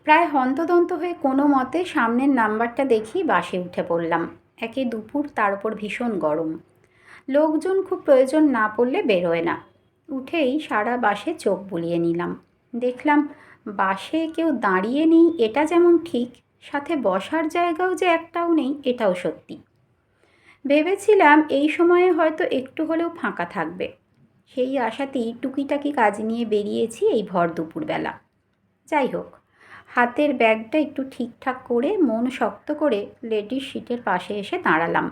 প্রায় হন্তদন্ত হয়ে কোনো মতে সামনের নাম্বারটা দেখি বাসে উঠে পড়লাম। একে দুপুর, তার ওপর ভীষণ গরম। লোকজন খুব প্রয়োজন না পড়লে বেরোয় না। উঠেই সারা বাসে চোখ বুলিয়ে নিলাম। দেখলাম বাসে কেউ দাঁড়িয়ে নেই এটা যেমন ঠিক, সাথে বসার জায়গাও যে একটাও নেই এটাও সত্যি। ভেবেছিলাম এই সময়ে হয়তো একটু হলেও ফাঁকা থাকবে। সেই আশাতেই টুকিটাকি কাজ নিয়ে বেরিয়েছি এই ভর দুপুরবেলা। যাই হোক, হাতের ব্যাগটা একটু ঠিকঠাক করে মন শক্ত করে লেডিস সিটের পাশে এসে দাঁড়ালাম।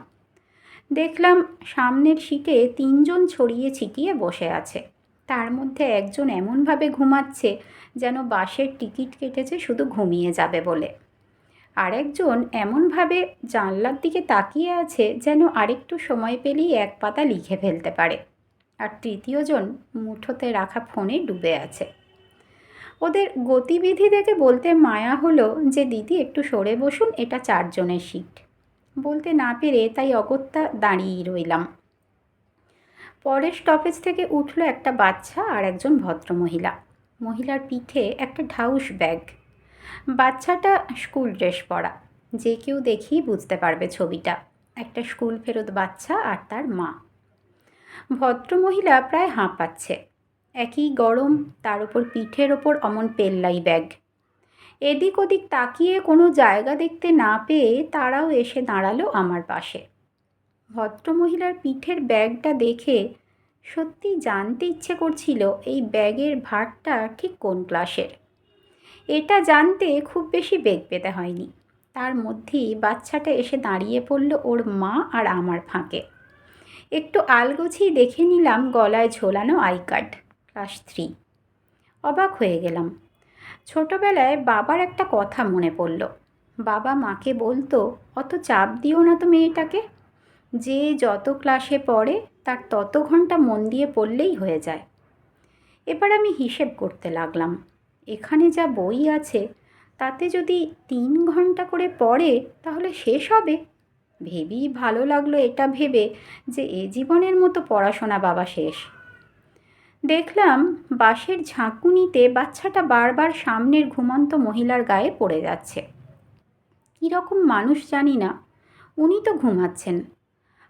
দেখলাম সামনের সিটে 3 জন ছড়িয়ে ছিটিয়ে বসে আছে। তার মধ্যে একজন এমনভাবে ঘুমাচ্ছে যেন বাসের টিকিট কেটেছে শুধু ঘুমিয়ে যাবে বলে। আরেকজন এমনভাবে জানলার দিকে তাকিয়ে আছে যেন আরেকটু সময় পেলেই এক পাতা লিখে ফেলতে পারে। আর তৃতীয়জন মুঠোতে রাখা ফোনে ডুবে আছে। ওদের গতিবিধি দেখে বলতে মায়া হলো যে দিদি একটু সরে বসুন, এটা 4 জনের সিট। বলতে না পেরে তাই অগত্যা দাঁড়িয়েই রইলাম। পরের স্টপেজ থেকে উঠল একটা বাচ্চা আর একজন ভদ্রমহিলা। মহিলার পিঠে একটা ঢাউস ব্যাগ। বাচ্চাটা স্কুল ড্রেস পরা। যে কেউ দেখেই বুঝতে পারবে ছবিটা। একটা স্কুল ফেরত বাচ্চা আর তার মা। ভদ্রমহিলা প্রায় হাঁপাচ্ছে। একই গরম, তার ওপর পিঠের ওপর অমন পেল্লাই ব্যাগ। এদিক ওদিক তাকিয়ে কোনো জায়গা দেখতে না পেয়ে তারাও এসে দাঁড়ালো আমার পাশে। ভদ্রমহিলার পিঠের ব্যাগটা দেখে সত্যি জানতে ইচ্ছে করছিল এই ব্যাগের ভারটা ঠিক কোন ক্লাসের। এটা জানতে খুব বেশি বেগ পেতে হয়নি। তার মধ্যেই বাচ্চাটা এসে দাঁড়িয়ে পড়ল ওর মা আর আমার ফাঁকে। একটু আলগোছেই দেখে নিলাম গলায় ঝোলানো আই কার্ড, ক্লাস 3। অবাক হয়ে গেলাম। ছোটবেলায় বাবার একটা কথা মনে পড়ল। বাবা মাকে বলতো, অত চাপ দিও না তো মেয়েটাকে, যে যত ক্লাসে পড়ে তার তত ঘন্টা মন দিয়ে পড়লেই হয়ে যায়। এবার আমি হিসেব করতে লাগলাম, এখানে যা বই আছে তাতে যদি 3 ঘন্টা করে পড়ে তাহলে শেষ হবে। ভেবেই ভালো লাগলো এটা ভেবে যে এ জীবনের মতো পড়াশোনা বাবা শেষ। দেখলাম বাঁশের ঝাঁকুনিতে বাচ্চাটা বারবার সামনের ঘুমন্ত মহিলার গায়ে পড়ে যাচ্ছে। কীরকম মানুষ জানি না, উনি তো ঘুমাচ্ছেন।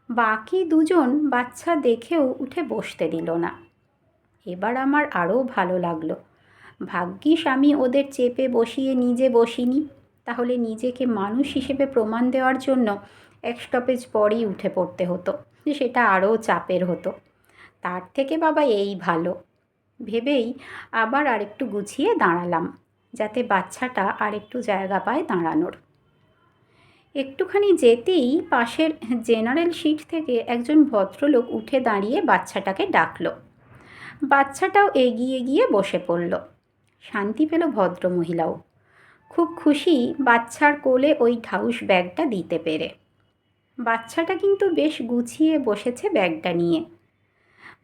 বাকি দুজন বাচ্চা দেখেও উঠে বসতে দিল না। এবার আমার আরও ভালো লাগলো। ভাগ্যিস আমি ওদের চেপে বসিয়ে নিজে বসিনি, তাহলে নিজেকে মানুষ হিসেবে প্রমাণ দেওয়ার জন্য এক স্টপেজ পরই উঠে পড়তে হতো, যে সেটা আরও চাপের হতো। তার থেকে বাবা এই ভালো ভেবেই আবার আরেকটু গুছিয়ে দাঁড়ালাম, যাতে বাচ্চাটা আরেকটু জায়গা পায় দাঁড়ানোর। একটুখানি যেতেই পাশের জেনারেল সিট থেকে একজন ভদ্রলোক উঠে দাঁড়িয়ে বাচ্চাটাকে ডাকলো। বাচ্চাটাও এগিয়ে গিয়ে বসে পড়ল। শান্তি পেল ভদ্রমহিলাও। খুব খুশি বাচ্চার কোলে ওই ঢাউস ব্যাগটা দিতে পেরে। বাচ্চাটা কিন্তু বেশ গুছিয়ে বসেছে ব্যাগটা নিয়ে।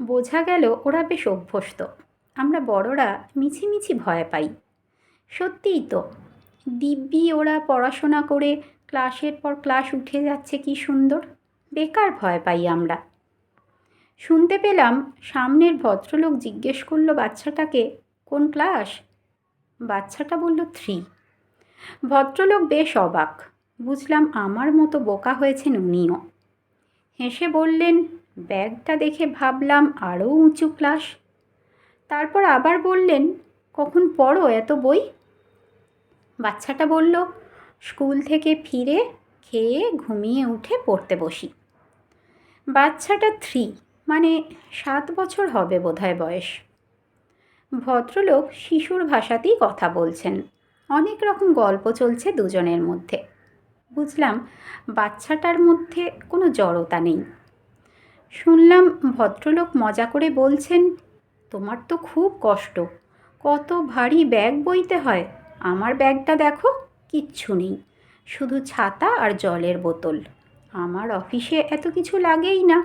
বোঝা গেল ওরা বেশ অভ্যস্ত। আমরা বড়রা মিছিমিছি ভয় পাই। সত্যিই তো, দিব্যি ওরা পড়াশোনা করে ক্লাসের পর ক্লাস উঠে যাচ্ছে কি সুন্দর। বেকার ভয় পাই আমরা। শুনতে পেলাম সামনের ভদ্রলোক জিজ্ঞেস করলো বাচ্চাটাকে, কোন ক্লাস? বাচ্চাটা বলল 3। ভদ্রলোক বেশ অবাক। বুঝলাম আমার মতো বোকা হয়েছেন উনিও। হেসে বললেন, ব্যাগটা দেখে ভাবলাম আরও উঁচু ক্লাস। তারপর আবার বললেন, কখন পড়ো এত বই? বাচ্চাটা বলল, স্কুল থেকে ফিরে খেয়ে ঘুমিয়ে উঠে পড়তে বসি। বাচ্চাটা 3, মানে 7 বছর হবে বোধহয় বয়স। ভদ্রলোক শিশুর ভাষাতেই কথা বলছেন। অনেক রকম গল্প চলছে দুজনের মধ্যে। বুঝলাম বাচ্চাটার মধ্যে কোনো জড়তা নেই। শুনলাম ভদ্রলোক মজা করে বলছেন, তোমার তো খুব কষ্ট, কত ভারী ব্যাগ বইতে হয়। আমার ব্যাগটা দেখো, কিচ্ছু নেই, শুধু ছাতা আর জলের বোতল। আমার অফিসে এত কিছু লাগেই না।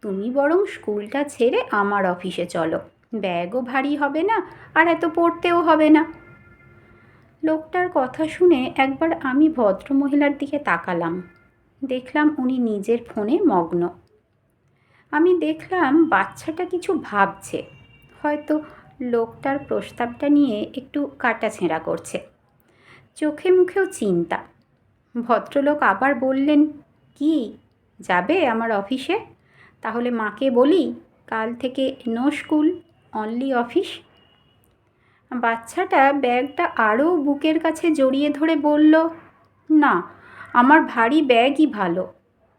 তুমি বরং স্কুলটা ছেড়ে আমার অফিসে চলো, ব্যাগও ভারী হবে না আর এত পড়তেও হবে না। লোকটার কথা শুনে একবার আমি ভদ্রমহিলার দিকে তাকালাম। দেখলাম উনি নিজের ফোনে মগ্ন। আমি দেখলাম বাচ্চাটা কিছু ভাবছে, হয়তো লোকটার প্রস্তাবটা নিয়ে একটু কাটাছেঁড়া করছে। চোখে মুখেও চিন্তা। ভদ্রলোক আবার বললেন, কি যাবে আমার অফিসে? তাহলে মাকে বলি কাল থেকে নো স্কুল, অনলি অফিস। বাচ্চাটা ব্যাগটা আরও বুকের কাছে জড়িয়ে ধরে বলল, না, আমার ভারী ব্যাগই ভালো।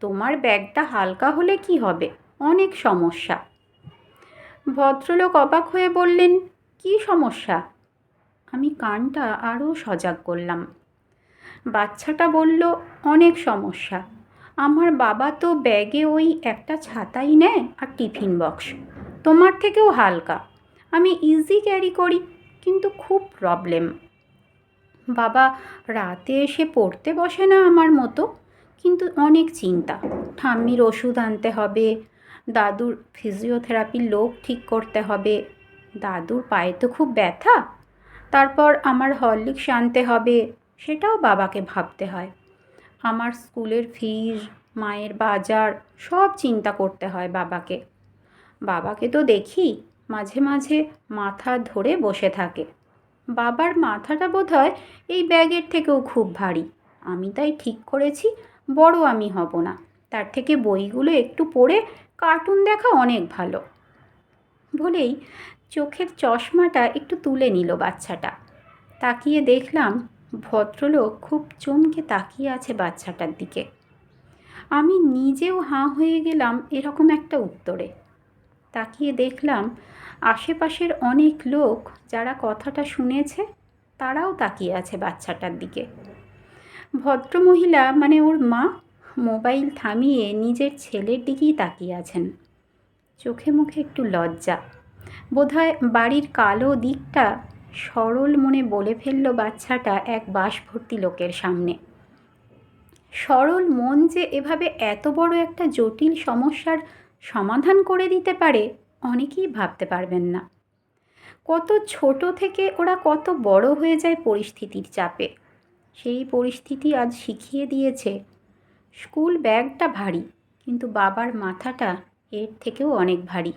তোমার ব্যাগটা হালকা হলে কি হবে, অনেক সমস্যা। ভদ্রলোক অবাক হয়ে বললেন, কি সমস্যা? আমি কানটা আরও সজাগ করলাম। বাচ্চাটা বলল, অনেক সমস্যা। আমার বাবা তো ব্যাগে ওই একটা ছাতাই নেয় আর টিফিন বক্স, তোমার থেকেও হালকা। আমি ইজি ক্যারি করি, কিন্তু খুব প্রবলেম। বাবা রাতে এসে পড়তে বসে না আমার মতো, কিন্তু অনেক চিন্তা। ঠাম্মির ওষুধ আনতে হবে, দাদুর ফিজিওথেরাপির লোক ঠিক করতে হবে, দাদুর পায়ে তো খুব ব্যথা। তারপর আমার হরলিক্স আনতে হবে, সেটাও বাবাকে ভাবতে হয়। আমার স্কুলের ফিজ, মায়ের বাজার, সব চিন্তা করতে হয় বাবাকে। বাবাকে তো দেখি মাঝে মাঝে মাথা ধরে বসে থাকে। বাবার মাথাটা বোধহয় এই ব্যাগের থেকেও খুব ভারী। আমি তাই ঠিক করেছি বড় আমি হব না, তার থেকে বইগুলো একটু পড়ে কার্টুন দেখা অনেক ভালো। বলেই চোখের চশমাটা একটু তুলে নিল বাচ্চাটা। তাকিয়ে দেখলাম ভদ্রলোক খুব চমকে তাকিয়ে আছে বাচ্চাটার দিকে। আমি নিজেও হাঁ হয়ে গেলাম এরকম একটা উত্তরে। তাকিয়ে দেখলাম আশেপাশের অনেক লোক যারা কথাটা শুনেছে তারাও তাকিয়ে আছে বাচ্চাটার দিকে। ভদ্রমহিলা মানে ওর মা মোবাইল থামিয়ে নিজের ছেলের দিকেই তাকিয়ে আছেন। চোখে মুখে একটু লজ্জা, বোধহয় বাড়ির কালো দিকটা সরল মনে বলে ফেলল বাচ্চাটা এক বাসভর্তি লোকের সামনে। সরল মন যে এভাবে এত বড় একটা জটিল সমস্যার সমাধান করে দিতে পারে অনেকেই ভাবতে পারবেন না। কত ছোট থেকে ওরা কত বড় হয়ে যায় পরিস্থিতির চাপে। সেই পরিস্থিতি আজ শিখিয়ে দিয়েছে স্কুল ব্যাগটা ভারী, কিন্তু বাবার মাথাটা এর থেকেও অনেক ভারী,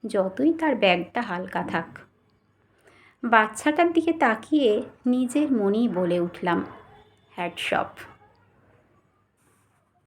যতই তার ব্যাগটা হালকা থাক। বাচ্চাটার দিকে তাকিয়ে নিজের মনেই বলে উঠলাম, হ্যাটস অফ।